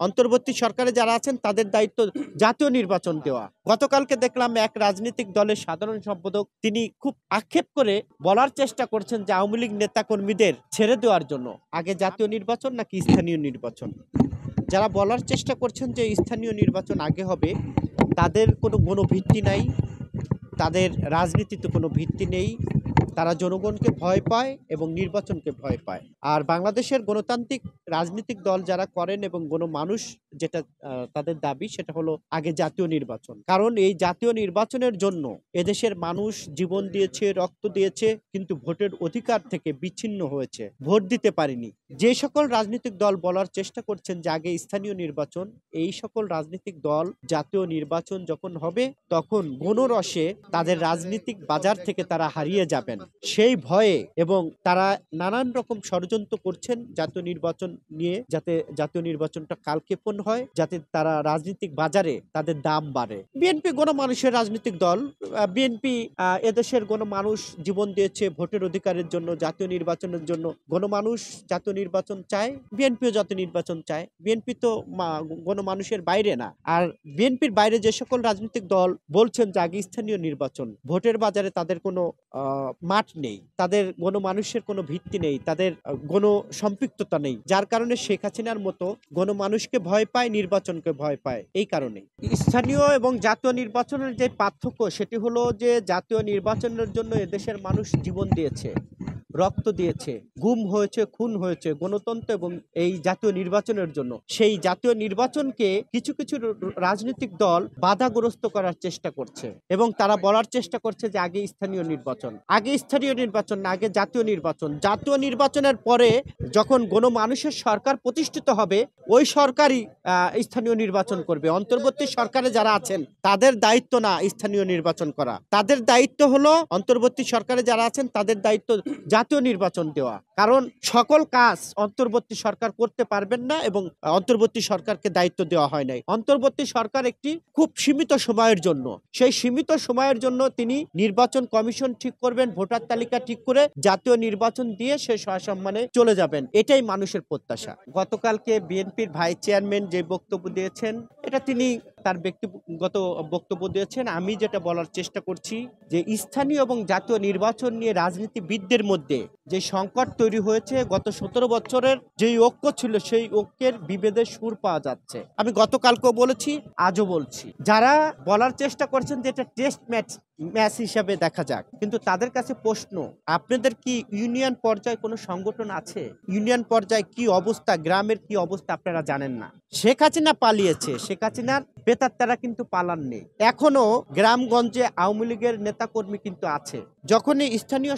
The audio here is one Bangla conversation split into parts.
অন্তর্বর্তী সরকারে যারা আছেন তাদের দায়িত্ব জাতীয় নির্বাচন দেওয়া। গতকালকে দেখলাম এক রাজনৈতিক দলের সাধারণ সম্পাদক তিনি খুব আক্ষেপ করে বলার চেষ্টা করছেন যে আওয়ামী লীগ নেতা কর্মীদের ছেড়ে দেওয়ার জন্য আগে জাতীয় নির্বাচন নাকি স্থানীয় নির্বাচন। যারা বলার চেষ্টা করছেন যে স্থানীয় নির্বাচন আগে হবে, তাদের কোনো গণভিত্তি নাই, তাদের রাজনীতিতে কোনো ভিত্তি নেই। তারা জনগণকে ভয় পায় এবং নির্বাচনকে ভয় পায়। আর বাংলাদেশের গণতান্ত্রিক রাজনৈতিক দল যারা করেন এবং গণমানুষ যেটা তাদের দাবি সেটা হলো আগে জাতীয় নির্বাচন। কারণ এই জাতীয় নির্বাচনের জন্য এদেশের মানুষ জীবন দিয়েছে, রক্ত দিয়েছে, কিন্তু ভোটের অধিকার থেকে বিচ্ছিন্ন হয়েছে, ভোট দিতে পারেনি। যে সকল রাজনৈতিক দল বলার চেষ্টা করছেন যে আগে স্থানীয় নির্বাচন, এই সকল রাজনৈতিক দল জাতীয় নির্বাচন যখন হবে তখন গণরসে তাদের রাজনৈতিক বাজার থেকে তারা হারিয়ে যাবেন সেই ভয়ে, এবং তারা নানান রকম ষড়যন্ত্র করছেন জাতীয় নির্বাচন নিয়ে, যাতে জাতীয় নির্বাচনটা কালক্ষেপণ হয়, যাতে তারা রাজনৈতিক বাজারে তাদের দাম বাড়ে। বিএনপি গণমানুষের রাজনৈতিক দল। বিএনপি এদেশের গণমানুষ জীবন দিয়েছে ভোটের অধিকারের জন্য, জাতীয় নির্বাচনের জন্য। গণমানুষ জাতীয় নির্বাচন চায়, বিএনপিও জাতীয় নির্বাচন চায়। বিএনপি তো গণমানুষের বাইরে না। আর বিএনপির বাইরে যে সকল রাজনৈতিক দল বলছেন যে আগে স্থানীয় নির্বাচন, ভোটের বাজারে তাদের কোনো মাঠ নেই, তাদের গণমানুষের কোনো ভিত্তি নেই, তাদের গণ সম্পৃক্ততা নেই, যার কারণে শেখ হাসিনার মতো গণমানুষকে ভয় পায়, নির্বাচনকে ভয় পায়। এই কারণে স্থানীয় এবং জাতীয় নির্বাচনের যে পার্থক্য সেটি হলো যে জাতীয় নির্বাচনের জন্য এদেশের মানুষ জীবন দিয়েছে, রক্ত দিয়েছে, গুম হয়েছে, খুন হয়েছে গণতন্ত্র এবং এই জাতীয় নির্বাচনের জন্য। সেই জাতীয় নির্বাচনকে কিছু কিছু রাজনৈতিক দল বাধাগ্রস্ত করার চেষ্টা করছে এবং তারা বলার চেষ্টা করছে যে আগে স্থানীয় নির্বাচন, আগে স্থানীয় নির্বাচন না, আগে জাতীয় নির্বাচন। জাতীয় নির্বাচনের পরে যখন গণমানুষের সরকার প্রতিষ্ঠিত হবে, ওই সরকারই স্থানীয় নির্বাচন করবে। অন্তর্বর্তী সরকারে যারা আছেন তাদের দায়িত্ব না স্থানীয় নির্বাচন করা, তাদের দায়িত্ব হলো অন্তর্বর্তী সরকারে যারা আছেন তাদের দায়িত্ব জাতীয় নির্বাচন দেওয়া। কারণ সকল কাজ অন্তর্বর্তী সরকার করতে পারবেন না এবং অন্তর্বর্তী সরকারকে দায়িত্ব দেওয়া হয় নাই। অন্তর্বর্তী সরকার একটি খুব সীমিত সময়ের জন্য, সেই সীমিত সময়ের জন্য তিনি নির্বাচন কমিশন ঠিক করবেন, ভোটার তালিকা ঠিক করে জাতীয় নির্বাচন দিয়ে সে সসম্মানে চলে যাবেন। এটাই মানুষের প্রত্যাশা। গতকালকে বিএনপির ভাইস চেয়ারম্যান যে বক্তব্য দিয়েছেন, এটা তিনি তার ব্যক্তিগত বক্তব্য দিয়েছেন। আমি যেটা বলার চেষ্টা করছি যে স্থানীয় এবং জাতীয় নির্বাচন নিয়ে রাজনীতিবিদদের মধ্যে যে সংকট তৈরি হয়েছে, গত 17 বছরের যেই ঐক্য ছিল সেই ঐক্যের বিভেদের সুর পাওয়া যাচ্ছে। আমি গতকালকেও বলেছি, আজও বলছি, যারা বলার চেষ্টা করছেন যে এটা টেস্ট ম্যাচ হিসাবে দেখা যাক, কিন্তু তাদের কাছে প্রশ্ন, আপনাদের কি ইউনিয়ন পর্যায়ে কোনো সংগঠন আছে? ইউনিয়ন পর্যায়ে কি অবস্থা, গ্রামের কি অবস্থা আপনারা জানেন না। শেখ হাসিনা পালিয়েছে, শেখ হাসিনার বেতার কিন্তু পালাননি। এখনো গ্রামগঞ্জে আওয়ামী লীগের নেতাকর্মী কিন্তু আছে। যখনই স্থানীয়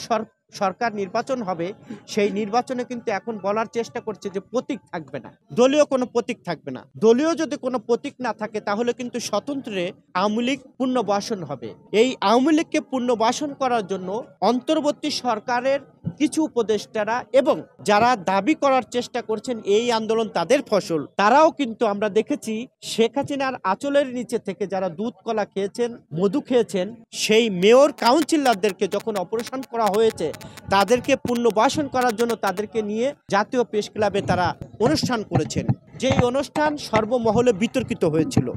সরকার নির্বাচন হবে, সেই নির্বাচনে কিন্তু এখন বলার চেষ্টা করছে যে প্রতীক থাকবে না, দলীয় কোনো প্রতীক থাকবে না। দলীয় যদি কোনো প্রতীক না থাকে তাহলে কিন্তু স্বতন্ত্রে আওয়ামী লীগ পুনর্বাসন হবে। এই আওয়ামী লীগকে পুনর্বাসন করার জন্য অন্তর্বর্তী সরকারের কিছু উপদেষ্টারা এবং যারা দাবি করার চেষ্টা করছেন এই আন্দোলন তাদের ফসল, তারাও কিন্তু আমরা দেখেছি শেখ হাসিনার আঁচলের নিচে থেকে যারা দুধ কলা খেয়েছেন, মধু খেয়েছেন, সেই মেয়র কাউন্সিলরদেরকে যখন অপারেশন করা হয়েছে, তাদেরকে পুনর্বাসন করার জন্য তাদেরকে নিয়ে জাতীয় প্রেস ক্লাবে তারা অনুষ্ঠান করেছেন, যেই অনুষ্ঠান সর্বমহলে বিতর্কিত হয়েছিল।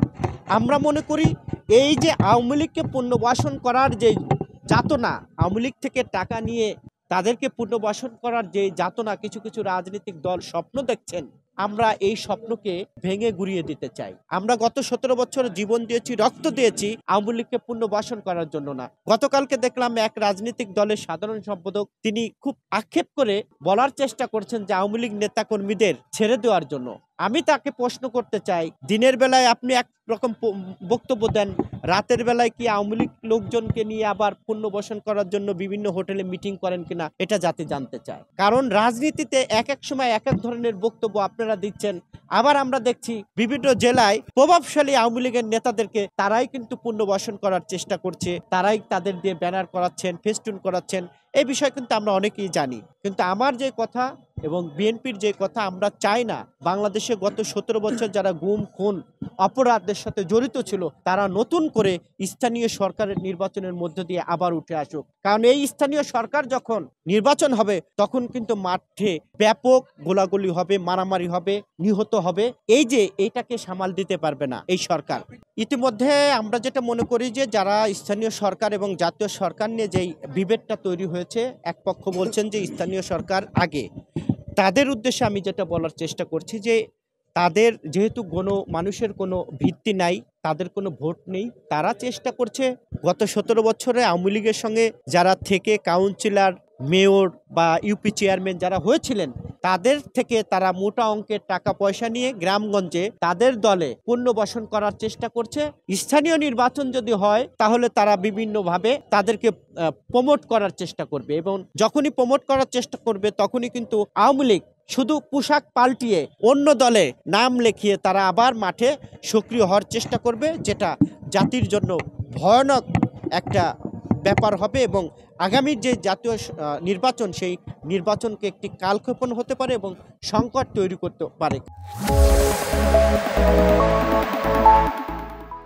আমরা মনে করি এই যে আওয়ামী লীগকে পুনর্বাসন করার যে যাতনা, আওয়ামী লীগ থেকে টাকা নিয়ে তাদেরকে পুনর্বাসন করার যে যাতনা কিছু কিছু রাজনৈতিক দল স্বপ্ন দেখছেন, আমরা এই স্বপ্নকে ভেঙে গুড়িয়ে দিতে চাই। আমরা গত 17 বছর জীবন দিয়েছি, রক্ত দিয়েছি আওয়ামী লীগকে পুনর্বাসন করার জন্য না। গতকালকে দেখলাম এক রাজনৈতিক দলের সাধারণ সম্পাদক তিনি খুব আক্ষেপ করে বলার চেষ্টা করছেন যে আওয়ামী লীগ নেতা কর্মীদের ছেড়ে দেওয়ার জন্য। আমি তাকে প্রশ্ন করতে চাই, দিনের বেলায় আপনি একরকম বক্তব্য দেন, রাতের বেলায় কি আওয়ামী লীগ লোকজনকে নিয়ে আবার পুনর্বাসন করার জন্য বিভিন্ন হোটেলে মিটিং করেন কিনা, এটা জাতি জানতে চায়। কারণ রাজনীতিতে এক এক সময় এক এক ধরনের বক্তব্য আপনারা দিচ্ছেন, আবার আমরা দেখছি বিভিন্ন জেলায় প্রভাবশালী আওয়ামী লীগের নেতাদেরকে তারাই কিন্তু পুনর্বাসন করার চেষ্টা করছে, তারাই তাদের দিয়ে ব্যানার করাচ্ছেন, ফেস্টুন করাচ্ছেন। এই বিষয় কিন্তু আমরা অনেকেই জানি। কিন্তু আমার যে কথা, এবং বিএনপির যে কথা, আমরা চাই না বাংলাদেশে গত 17 বছর যারা গুম খুন অপরাধের সাথে জড়িত ছিল তারা নতুন করে স্থানীয় সরকারের নির্বাচনের মধ্য দিয়ে আবার উঠে আসুক। কারণ এই স্থানীয় সরকার যখন নির্বাচন হবে তখন কিন্তু মাঠে ব্যাপক গোলাগুলি হবে, মারামারি হবে, নিহত হবে। এই যে এইটাকে সামাল দিতে পারবে না এই সরকার। ইতিমধ্যে আমরা যেটা মনে করি যে যারা স্থানীয় সরকার এবং জাতীয় সরকার নিয়ে যেই বিভেদটা তৈরি হয়েছে, এক পক্ষ বলছেন যে স্থানীয় সরকার আগে, তাদের উদ্দেশ্যে আমি যেটা বলার চেষ্টা করছি যে তাদের যেহেতু মানুষের কোনো ভিত্তি নাই, তাদের কোনো ভোট নেই, তারা চেষ্টা করছে গত 17 বছরে আওয়ামী লীগের সঙ্গে যারা থেকে কাউন্সিলর, মেয়র বা ইউপি চেয়ারম্যান যারা হয়েছিলেন তাদের থেকে তারা মোটা অঙ্কের টাকা পয়সা নিয়ে গ্রামগঞ্জে তাদের দলে পুনর্বাসন করার চেষ্টা করছে। স্থানীয় নির্বাচন যদি হয় তাহলে তারা বিভিন্নভাবে তাদেরকে প্রমোট করার চেষ্টা করবে এবং যখনই প্রমোট করার চেষ্টা করবে তখনই কিন্তু আওয়ামী লীগ শুধু পোশাক পাল্টিয়ে অন্য দলে নাম লিখিয়ে তারা আবার মাঠে সক্রিয় হওয়ার চেষ্টা করবে, যেটা জাতির জন্য ভয়ানক একটা ব্যাপার হবে এবং আগামীর যে জাতীয় নির্বাচন, সেই নির্বাচনকে একটি কালক্ষেপণ হতে পারে এবং সংকট তৈরি করতে পারে।